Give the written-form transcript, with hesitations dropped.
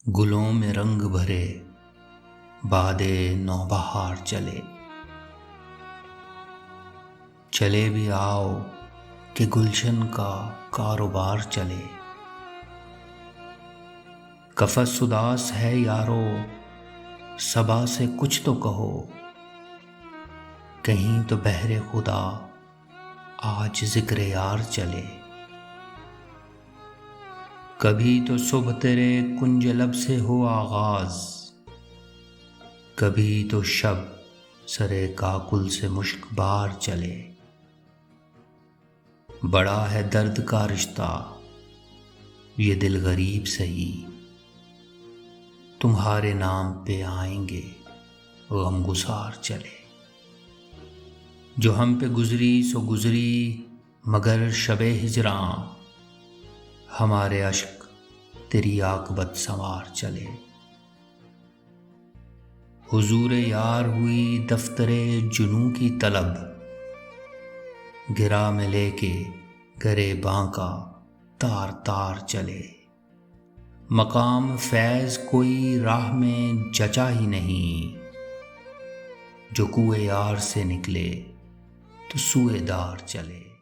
گلوں میں رنگ بھرے باد نوبہار چلے، چلے بھی آؤ کہ گلشن کا کاروبار چلے۔ قفس اداس ہے یارو، صبا سے کچھ تو کہو، کہیں تو بہر خدا آج ذکر یار چلے۔ کبھی تو صبح تیرے کنج لب سے ہو آغاز، کبھی تو شب سرے کاکل سے مشک بار چلے۔ بڑا ہے درد کا رشتہ یہ دل غریب سہی، تمہارے نام پہ آئیں گے غم گسار چلے۔ جو ہم پہ گزری سو گزری مگر شب ہجراں، ہمارے اشک تیری عاقبت سنوار چلے۔ حضور یار ہوئی دفتر جنوں کی طلب، گرا میں لے کے گرے بانکا تار تار چلے۔ مقام فیض کوئی راہ میں جچا ہی نہیں، جو کوئے یار سے نکلے تو سوئے دار چلے۔